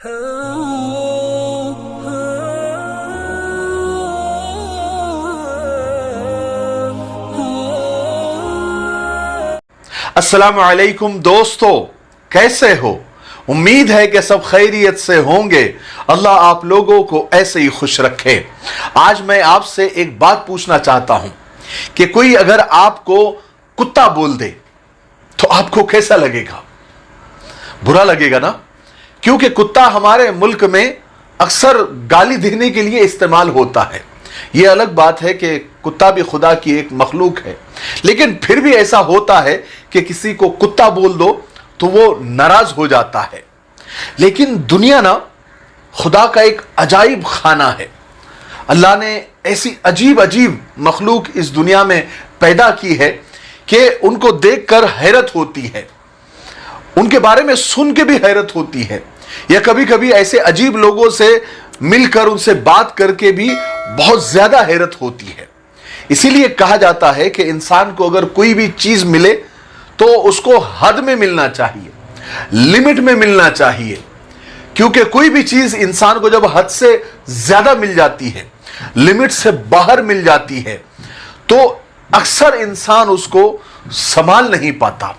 अस्सलाम वालेकुम दोस्तों, कैसे हो? उम्मीद है कि सब खैरियत से होंगे। अल्लाह आप लोगों को ऐसे ही खुश रखे। आज मैं आपसे एक बात पूछना चाहता हूं कि कोई अगर आपको कुत्ता बोल दे तो आपको कैसा लगेगा? बुरा लगेगा ना? क्योंकि कुत्ता हमारे मुल्क में अक्सर गाली देने के लिए इस्तेमाल होता है। यह अलग बात है कि कुत्ता भी खुदा की एक मखलूक है, लेकिन फिर भी ऐसा होता है कि किसी को कुत्ता बोल दो तो वो नाराज हो जाता है। लेकिन दुनिया ना खुदा का एक अजाइब खाना है। अल्लाह ने ऐसी अजीब अजीब मखलूक इस दुनिया में पैदा की है कि उनको देखकर हैरत होती है, उनके बारे में सुन के भी हैरत होती है, या कभी कभी ऐसे अजीब लोगों से मिलकर उनसे बात करके भी बहुत ज्यादा हैरत होती है। इसीलिए कहा जाता है कि इंसान को अगर कोई भी चीज मिले तो उसको हद में मिलना चाहिए, लिमिट में मिलना चाहिए, क्योंकि कोई भी चीज इंसान को जब हद से ज्यादा मिल जाती है, लिमिट से बाहर मिल जाती है, तो अक्सर इंसान उसको संभाल नहीं पाता,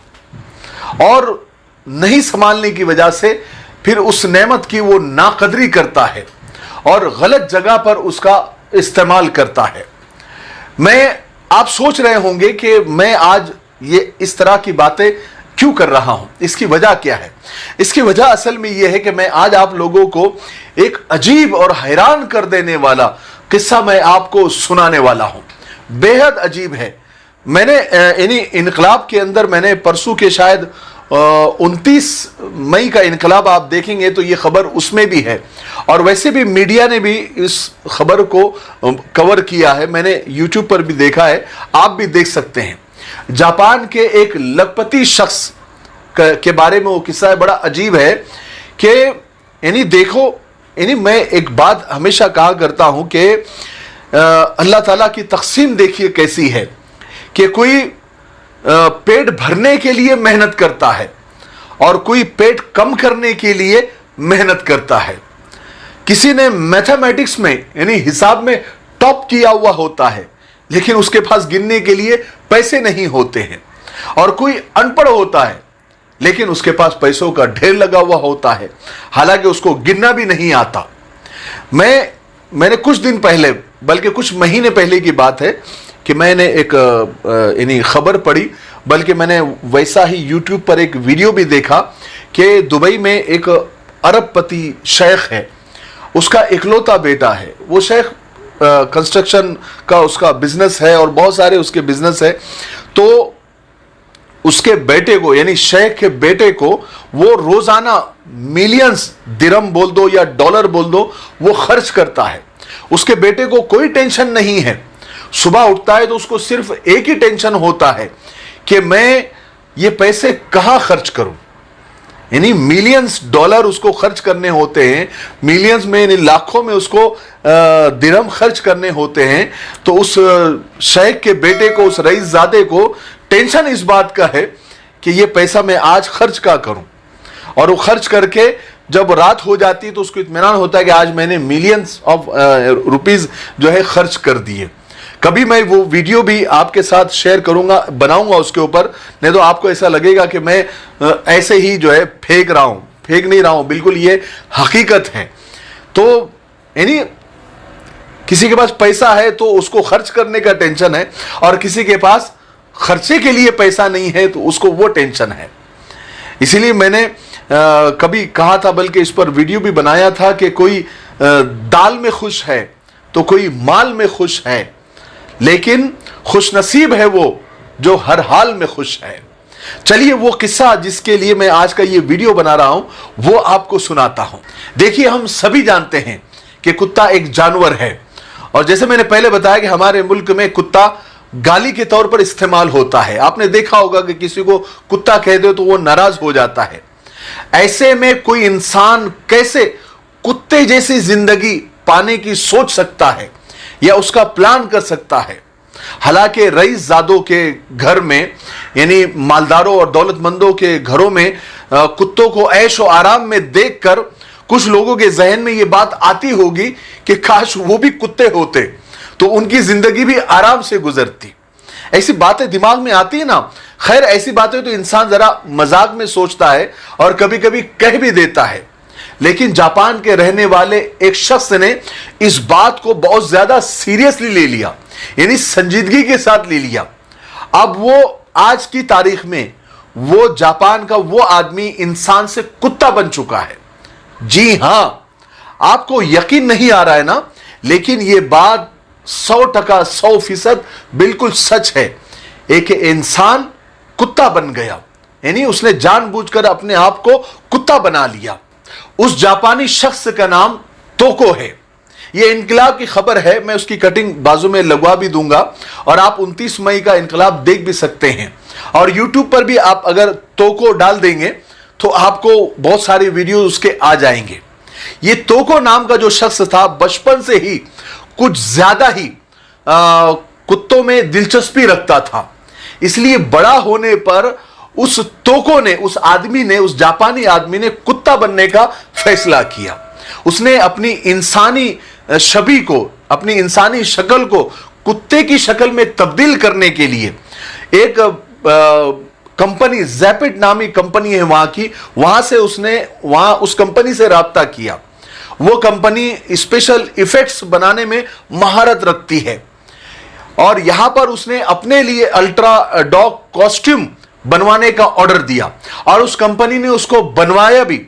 और नहीं संभालने की वजह से फिर उस नेमत की वो नाकदरी करता है और गलत जगह पर उसका इस्तेमाल करता है। आप सोच रहे होंगे कि मैं आज ये इस तरह की बातें क्यों कर रहा हूं, इसकी वजह क्या है? इसकी वजह असल में यह है कि मैं आज आप लोगों को एक अजीब और हैरान कर देने वाला किस्सा मैं आपको सुनाने वाला हूं। बेहद अजीब है। मैंने इनकलाब के अंदर मैंने परसों के शायद 29 मई का इनकलाब आप देखेंगे तो ये खबर उसमें भी है, और वैसे भी मीडिया ने भी इस खबर को कवर किया है। मैंने यूट्यूब पर भी देखा है, आप भी देख सकते हैं। जापान के एक लखपति शख्स के बारे में वो किस्सा है, बड़ा अजीब है कि देखो, मैं एक बात हमेशा कहा करता हूं कि अल्लाह ताला की तकसीम देखिए कैसी है कि कोई पेट भरने के लिए मेहनत करता है और कोई पेट कम करने के लिए मेहनत करता है। किसी ने मैथमेटिक्स में हिसाब में टॉप किया हुआ होता है, लेकिन उसके पास गिनने के लिए पैसे नहीं होते हैं, और कोई अनपढ़ होता है लेकिन उसके पास पैसों का ढेर लगा हुआ होता है, हालांकि उसको गिनना भी नहीं आता। मैंने कुछ दिन पहले, बल्कि कुछ महीने पहले की बात है कि मैंने एक खबर पढ़ी, बल्कि मैंने वैसा ही यूट्यूब पर एक वीडियो भी देखा कि दुबई में एक अरबपति शेख है, उसका इकलौता बेटा है। वो शेख कंस्ट्रक्शन का उसका बिजनेस है और बहुत सारे उसके बिजनेस है। तो उसके बेटे को, यानी शेख के बेटे को, वो रोजाना मिलियंस दिरहम बोल दो या डॉलर बोल दो, वो खर्च करता है। उसके बेटे को कोई टेंशन नहीं है। सुबह उठता है तो उसको सिर्फ एक ही टेंशन होता है कि मैं ये पैसे कहां खर्च करूं। यानी मिलियंस डॉलर उसको खर्च करने होते हैं, मिलियंस में यानी लाखों में उसको दिरहम खर्च करने होते हैं। तो उस शेख के बेटे को, उस रईसजादे को टेंशन इस बात का है कि ये पैसा मैं आज खर्च क्या करूं, और वो खर्च करके जब रात हो जाती है तो उसको इत्मीनान होता है कि आज मैंने मिलियंस ऑफ रुपीज जो है खर्च कर दिए। कभी मैं वो वीडियो भी आपके साथ शेयर करूंगा, बनाऊंगा उसके ऊपर, नहीं तो आपको ऐसा लगेगा कि मैं ऐसे ही जो है फेंक रहा हूं। फेंक नहीं रहा हूं, बिल्कुल ये हकीकत है। तो यानी किसी के पास पैसा है तो उसको खर्च करने का टेंशन है, और किसी के पास खर्चे के लिए पैसा नहीं है तो उसको वो टेंशन है। इसीलिए मैंने कभी कहा था, बल्कि इस पर वीडियो भी बनाया था कि कोई दाल में खुश है तो कोई माल में खुश है, लेकिन खुशनसीब है वो जो हर हाल में खुश है। चलिए वो किस्सा जिसके लिए मैं आज का ये वीडियो बना रहा हूं वो आपको सुनाता हूं। देखिए, हम सभी जानते हैं कि कुत्ता एक जानवर है, और जैसे मैंने पहले बताया कि हमारे मुल्क में कुत्ता गाली के तौर पर इस्तेमाल होता है। आपने देखा होगा कि किसी को कुत्ता कह दो तो वो नाराज हो जाता है। ऐसे में कोई इंसान कैसे कुत्ते जैसी जिंदगी पाने की सोच सकता है या उसका प्लान कर सकता है? हालांकि रईसजादों के घर में, यानी मालदारों और दौलतमंदों के घरों में कुत्तों को ऐश और आराम में देखकर कुछ लोगों के जहन में ये बात आती होगी कि काश वो भी कुत्ते होते तो उनकी जिंदगी भी आराम से गुजरती। ऐसी बातें दिमाग में आती है ना। खैर, ऐसी बातें तो इंसान जरा मजाक में सोचता है और कभी कभी कह भी देता है, लेकिन जापान के रहने वाले एक शख्स ने इस बात को बहुत ज्यादा सीरियसली ले लिया, यानी संजीदगी के साथ ले लिया। अब वो आज की तारीख में वो जापान का वो आदमी इंसान से कुत्ता बन चुका है। जी हां, आपको यकीन नहीं आ रहा है ना, लेकिन ये बात 100% 100% बिल्कुल सच है। एक इंसान कुत्ता बन गया, यानी उसने जानबूझकर अपने आप को कुत्ता बना लिया। उस जापानी शख्स का नाम तोको है। यह इनकलाब की खबर है, मैं उसकी कटिंग बाजू में लगवा भी दूंगा और आप 29 मई का इनकलाब देख भी सकते हैं। और यूट्यूब पर भी आप अगर तोको डाल देंगे तो आपको बहुत सारे वीडियो उसके आ जाएंगे। ये तोको नाम का जो शख्स था बचपन से ही कुछ ज्यादा ही कुत्तों में दिलचस्पी रखता था, इसलिए बड़ा होने पर उस तोको ने, उस आदमी ने, उस जापानी आदमी ने कुत्ता बनने का फैसला किया। उसने अपनी इंसानी छवि को, अपनी इंसानी शक्ल को कुत्ते की शक्ल में तब्दील करने के लिए एक कंपनी, ज़ैपिड नामी कंपनी है वहां की, वहां से उसने उस कंपनी से राब्ता किया। वो कंपनी स्पेशल इफेक्ट्स बनाने में महारत रखती है और यहां पर उसने अपने लिए अल्ट्रा डॉग कॉस्ट्यूम बनवाने का ऑर्डर दिया और उस कंपनी ने उसको बनवाया भी।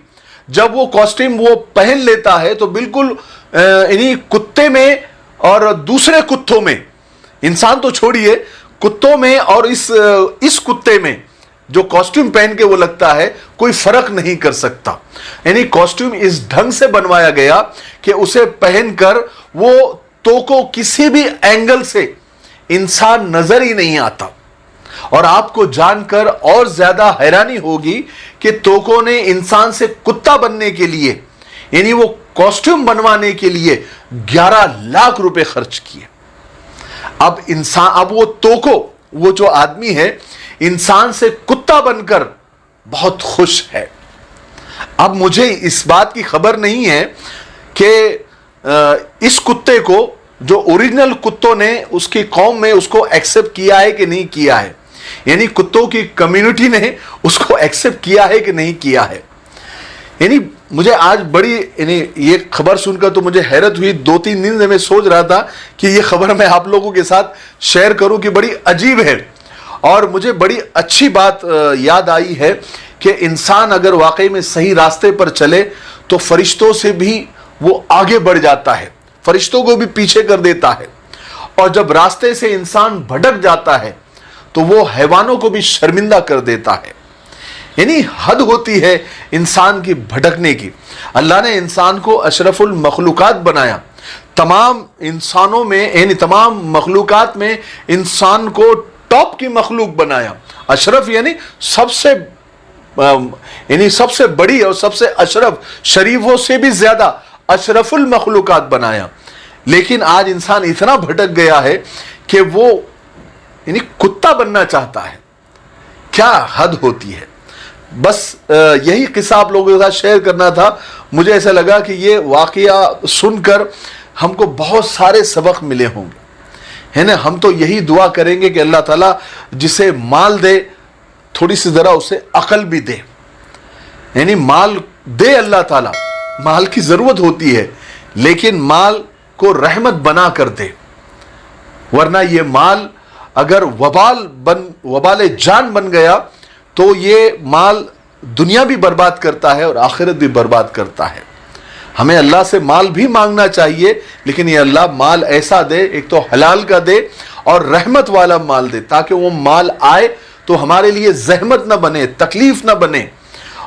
जब वो कॉस्ट्यूम वो पहन लेता है तो बिल्कुल इन्हीं कुत्ते में और दूसरे कुत्तों में, इंसान तो छोड़िए, कुत्तों में और इस कुत्ते में जो कॉस्ट्यूम पहन के वो लगता है कोई फर्क नहीं कर सकता। यानी कॉस्ट्यूम इस ढंग से बनवाया गया कि उसे पहनकर वो तोको किसी भी एंगल से इंसान नजर ही नहीं आता। और आपको जानकर और ज्यादा हैरानी होगी कि तोको ने इंसान से कुत्ता बनने के लिए, यानी वो कॉस्ट्यूम बनवाने के लिए 11 लाख रुपए खर्च किए। अब वो तोको, वो जो आदमी है, इंसान से कुत्ता बनकर बहुत खुश है। अब मुझे इस बात की खबर नहीं है कि इस कुत्ते को जो ओरिजिनल कुत्तों ने उसकी कौम में उसको एक्सेप्ट किया है कि नहीं किया है, यानी कुत्तों की कम्युनिटी ने उसको एक्सेप्ट किया है कि नहीं किया है। यानी मुझे आज बड़ी, यानी ये खबर सुनकर तो मुझे हैरत हुई। 2-3 दिन से मैं सोच रहा था कि ये खबर मैं आप लोगों के साथ शेयर करूं कि बड़ी अजीब है। और मुझे बड़ी अच्छी बात याद आई है कि इंसान अगर वाकई में सही रास्ते पर चले तो फरिश्तों से भी वो आगे बढ़ जाता है, फरिश्तों को भी पीछे कर देता है। और जब रास्ते से इंसान भटक जाता है तो वो हैवानों को भी शर्मिंदा कर देता है। यानी हद होती है इंसान की भटकने की। अल्लाह ने इंसान को अशरफुल मखलूकात बनाया। तमाम इंसानों में, यानी तमाम मखलूकात में इंसान को टॉप की मखलूक बनाया। अशरफ यानी सबसे बड़ी और सबसे अशरफ, शरीफों से भी ज्यादा अशरफुल मखलूकात बनाया। लेकिन आज इंसान इतना भटक गया है कि वो यानी कुत्ता बनना चाहता है। क्या हद होती है। बस यही किस्सा आप लोगों के साथ शेयर करना था। मुझे ऐसा लगा कि ये वाकया सुनकर हमको बहुत सारे सबक मिले होंगे, है ना। हम तो यही दुआ करेंगे कि अल्लाह ताला जिसे माल दे, थोड़ी सी जरा उसे अकल भी दे। यानी माल दे अल्लाह ताला, माल की जरूरत होती है, लेकिन माल को रहमत बना कर दे। वरना ये माल अगर वबाल जान बन गया तो ये माल दुनिया भी बर्बाद करता है और आखिरत भी बर्बाद करता है। हमें अल्लाह से माल भी मांगना चाहिए, लेकिन ये अल्लाह माल ऐसा दे, एक तो हलाल का दे और रहमत वाला माल दे, ताकि वो माल आए तो हमारे लिए जहमत ना बने, तकलीफ ना बने।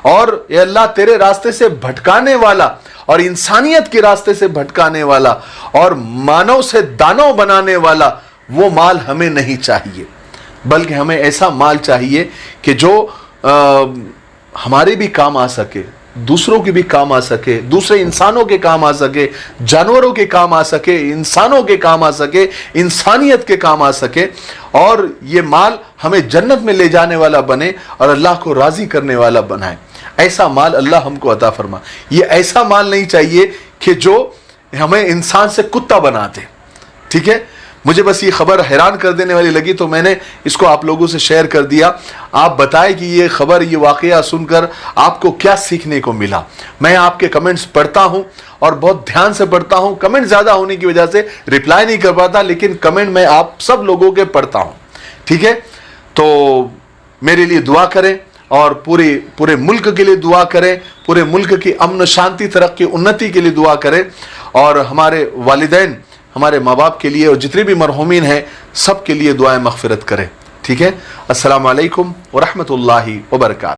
और ये अल्लाह तेरे रास्ते से भटकाने वाला और इंसानियत के रास्ते से भटकाने वाला और मानव से दानव बनाने वाला वो माल हमें नहीं चाहिए, बल्कि हमें ऐसा माल चाहिए कि जो हमारे भी काम आ सके, दूसरों के भी काम आ सके, दूसरे इंसानों के काम आ सके, जानवरों के काम आ सके, इंसानों के काम आ सके, इंसानियत के काम आ सके। और ये माल हमें जन्नत में ले जाने वाला बने और अल्लाह को राजी करने वाला बनाए। ایسا مال اللہ ہم کو عطا فرما. یہ ایسا مال نہیں چاہیے کہ جو ہمیں انسان سے کتا بنا دے. ٹھیک ہے, مجھے بس یہ خبر حیران کر دینے والی لگی تو میں نے اس کو آپ لوگوں سے شیئر کر دیا. آپ بتائیں کہ یہ خبر, یہ واقعہ سن کر آپ کو کیا سیکھنے کو ملا. میں آپ کے کمنٹس پڑھتا ہوں اور بہت دھیان سے پڑھتا ہوں. کمنٹ زیادہ ہونے کی وجہ سے رپلائی نہیں کر پاتا, لیکن کمنٹ میں آپ سب لوگوں کے پڑھتا ہوں. ٹھیک ہے, تو میرے لیے دعا کریں اور پورے ملک کے لیے دعا کریں, پورے ملک کی امن و شانتی, ترقی, انتی کے لیے دعا کریں, اور ہمارے والدین, ہمارے ماں باپ کے لیے اور جتنے بھی مرحومین ہیں سب کے لیے دعائیں مغفرت کریں. ٹھیک ہے, السلام علیکم ورحمۃ اللہ وبرکاتہ.